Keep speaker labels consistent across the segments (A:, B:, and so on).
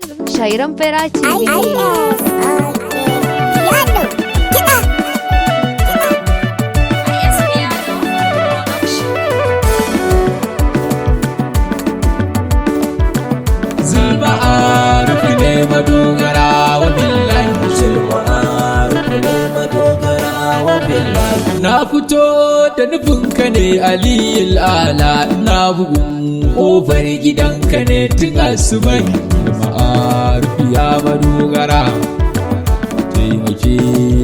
A: Shairam Perachi.
B: Zulma Arifi ne madogara wa billahi.
C: Zulma Arifi ne madogara wa billahi.
B: Na fito da nufinka ne Aliyul Ala, na bugun ƙofar gidanka ne tun asubai. Zulma Arifi ya madogara, taimake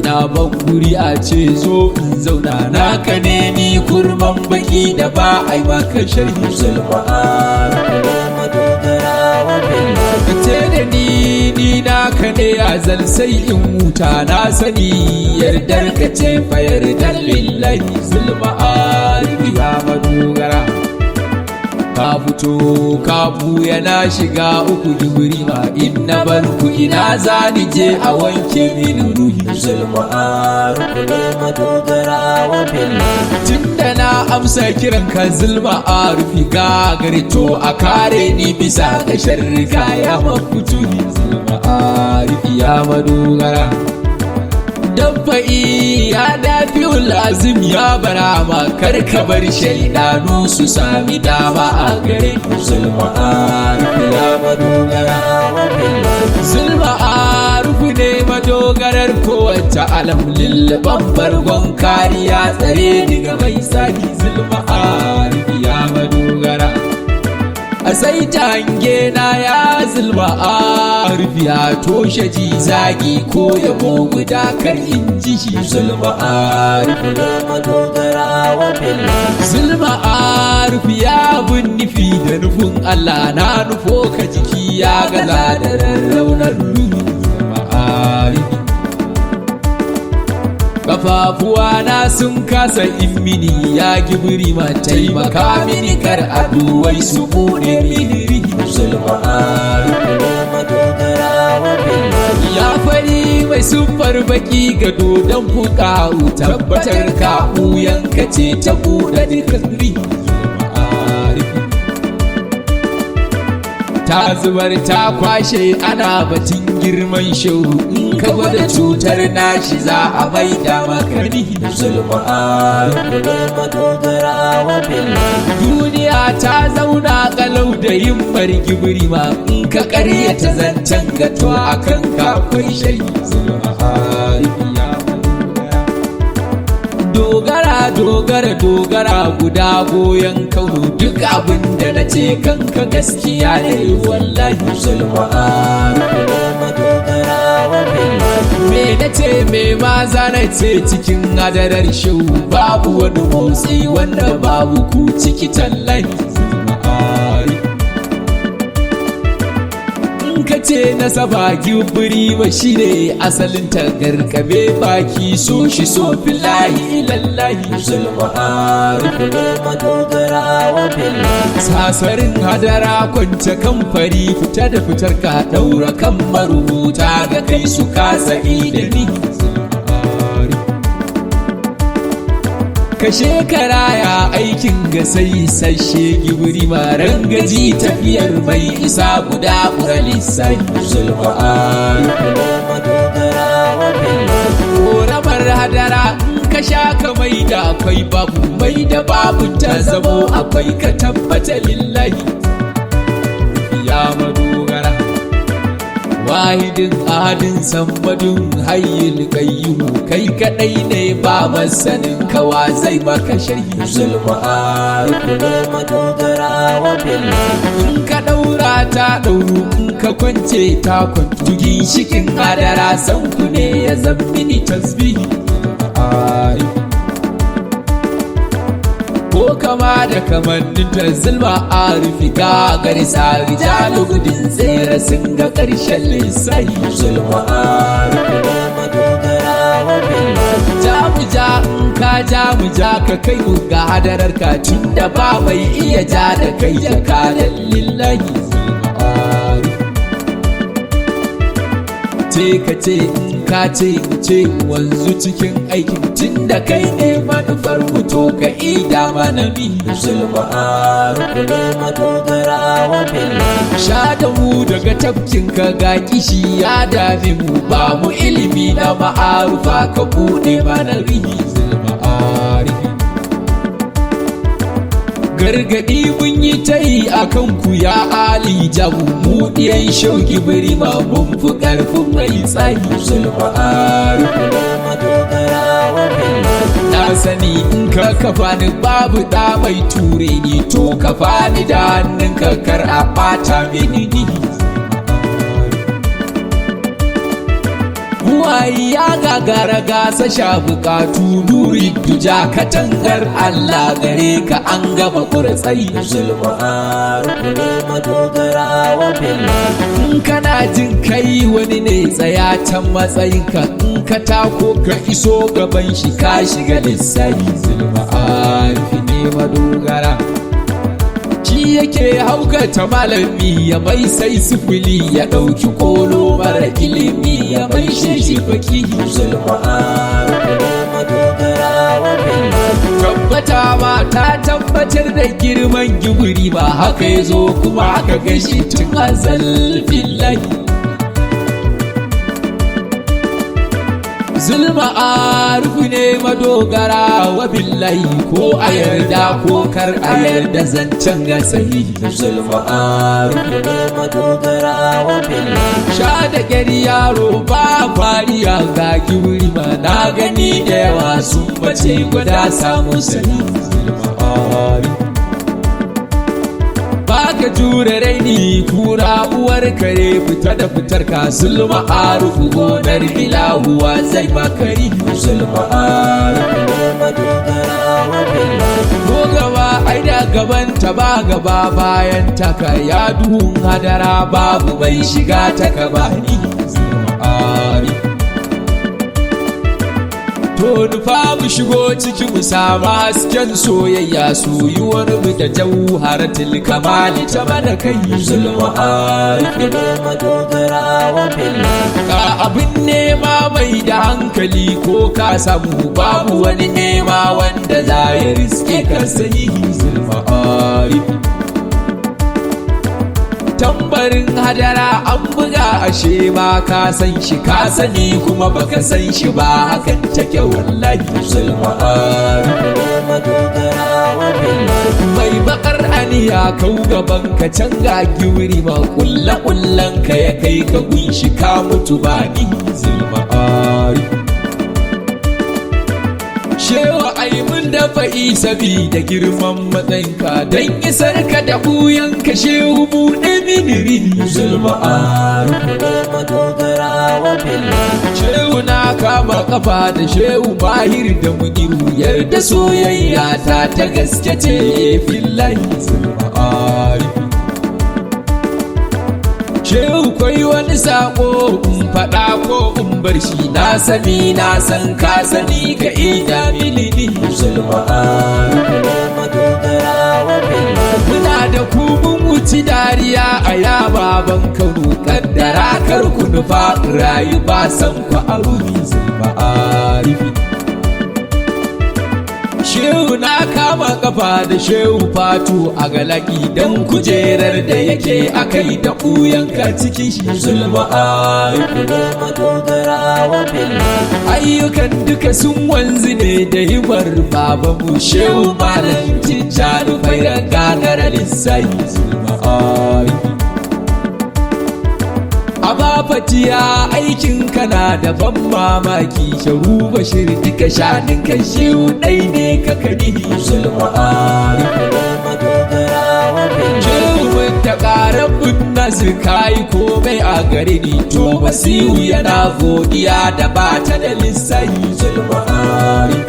B: na ban guri a ce zo in zauna, naka ne ni kurman baki da ba a yi maka sharhi.
C: Zulma Arifi ne madogara wa billahi.
B: Kace da ni naka ne azal sai in huta, na sani yardar ka ce fa yardar lillahi. Zulma Arifi ya madogara, ka fito ka buya na shiga uku gibiri ma, in na bar ku ina za ni je a wanke mini ruhi.
C: Zulma Arifi ne madogara wa billahi.
B: Tunda na amsa kiran ka Zulma Arifi, gagarto a kare ni bisa ga sharrika ya mafutuhi. Zulma Arifi ya madogara, dabba'i ya dafi lazim ya barama, kar ka bar shaidanu su sami dama a gare ku.
C: Zulma Arifi ya madogara wa billahi.
B: Zulma Arifi ne madogarar kowace alam, lilliban bargon kariya tsare daga mai saki. Zulma Arifi ya madogara, a sai ta hange na ya Zulma Arifi, ya toshe ji zagi ko yabo guda kar in ji shi.
C: Zulma Arifi ne madogara wa billahi.
B: Zulma Arifi ya bin nufi da nufin Allah, na nufo ka jiki ya gaza da rarraunar ruhi. Zulma Arifi, kafafuwa na sun kasa in mini ya gibiri ma, taimaka mini kar aduwai su bude mini rihi.
C: Zulma Arifi ne madogara wa billahi.
B: Ya fari mai siffar baki ga dodon fuka, tabbatar ka yanka ce ta buɗe dukkan rihi. Ta zubar ta kwashe ana batun girman shehu, in ka gwada cutar nashi za a maida maka rihi.
C: Zulma Arifi ne madogara wa billahi.
B: Duniya ta zauna kalau da yin margibiri ma, in ka karyata zancen gato a kan kakwai shayi. Zulma Arifi ya dogara guda goyon kaunu, duk abin da na ce kanka gaskiya ne wallahi.
C: Zulma Arifi ne madogara wa billahi.
B: Me na ce me ma za na ce cikin hadarar shehu, babu wani motsi wanda babu ku ciki tallahi. Zulma Arifi, in ka ce na saba gibiri ba shi ne asalin tagarkabe baki, so shi so filahi lallahi.
C: Zulma Arifi ne madogara wa billahi.
B: Sasarin hadara kwance kan fari, fita da fitar ka daura kan marubuta ga kai su kasa da ni. Ka shekara ya aikin ga sai sashe gibiri maran gaji, tafiyar mai isa guda ƙura lissai.
C: Zulma Arifi ne madogara wa billahi.
B: Ƙoramar hadara in ka sha ka mai da akwai babu, mai da babu ta zamo akwai, ka tabbata lillahi. Ya madogara, wahidin ahadin sammadin hayyul qayyumu, kai kadai ne ba masanin kawa zai maka sharhi.
C: Zulma Arifi ne madogara wa billahi.
B: In ka daura ta dauru, in ka kwance ta kwantu, ginshikin hadara sanku ne ya zammini tasbihi. Ko kama da kamannin ta Zulma Arifi, gagari sa rijalu gudun tsere sun ga ƙarshen lissahi.
C: Zulma Arifi ne madogara wa billahi.
B: Ja in ka ja ka kai mu ga hadarar ka, tun da ba mai iya ja da kai ya kalan lillahi. Zulma Arifi, ce ka ce in ka ce mu ce wanzu cikin aikin tun da kai ne manufar mu to ka ida mana mi
C: zulma arifi ne madogara wa billahi
B: sha da mu daga tafkin ka ga kishi ya dame mu ba mu ilimi na ma'arufa ka bude mana rihi zulma arifi gargadi mun yi ta yi a kanku ya ali jabu mu diyan shauki biri ma mun fi karfin mai tsayi
C: zulma arifi ne madogara wa billahi
B: na sani in ka kafa ni babu da mai ture ni to kafa ni da hannun kar a bata mini ni buwayi ya gagara gasa sha bukatu nuri duja katangar Allah gare ka an gaba kurtsai
C: zulma arifi ne madogara wa billahi
B: in kana jin kai wani ne tsaya can matsayinka in ka tako ka iso gaban shi ka shiga lissafi zulma arifi ne madogara shi yake haukata malami ya mai sai sifili ya ɗauki kolo mara ilimi ya mai shi fakihi
C: zulma arifi ne madogara wa billahi
B: tabbata ma ta tabbatar da girman gibiri ba haka ya zo kuma aka gaishe tun azal billahi zulma arifi ne madogara wa billahi ko a yarda ko kar a yarda zancen ga sahihi
C: zulma arifi ne madogara wa billahi
B: sha da ƙyar yaro ba fariya ga gibiri ma na gani da yawa sun bace gwada samun sahihi zulma arifi baka jure raini kura uwar kare fita da fitar ka zulma arifu gonar ilahuwa zai makari
C: zulma arifi ne madogara wa billahi
B: ko gaba ai da gaban ta ba gaba bayan taka ya duhun hadara babu bai shiga ta kabani zulma arifu to nufa mu shigo ciki mu samu hasken soyayya soyuwar mu da jauharatul kamali ta mana kai
C: zulma arifi ne madogara wa billahi
B: ka abin nema mai da hankali ko ka samu babu wani nema wanda za ya riske ka sahihi zulma arifi tambarin hadara an buga ashe ma ka san shi ka sani kuma baka san shi ba hakan take wallahi
C: zulma arifi ne madogara wa billahi
B: mai bakar aniya kau gaban ka can ga giwiri ma kullan ka ya kai ka gunshi ka mutu ba ni zulma arifi shewa ai mun da fa'i sabi da girman matsayinka don isar ka da buyanka shehu buɗe mini rini
C: zulma arifi ne madogara wa billahi
B: shehu na kama kafa da shehu bahir da muniru yarda soyayya ta gaske ce fillahi zulma arifi shehu kwai wani sako in faɗa ko in bar shi na sani na san ka sani ka ida milini
C: zulma arifi ne madogara wa billahi
B: muna da ku mun wuci dariya a ya baban kano kaddara kar ku nufa rayu ba san ku a ruhi zulma arifi shehu na kama kafa da shehu fatu a galaki don kujerar da yake akai da ɓuyanka cikin shi
C: zulma arifi ne madogara wa billahi
B: ayyukan duka sun wanzu ne da himar babanmu shehu malam tijjani fairan gagara lissahi zulma arifi abafatiya aikin kana da ban mamaki sharu bashir duka shanin kan shehu ɗai ne ka kadihi
C: zulma arifi ne madogara wa billahi
B: shehu mun ta ƙarabin nasu kayi komai a gare ni to basiru yana godiya da ba ta da lissahi
C: zulma arifi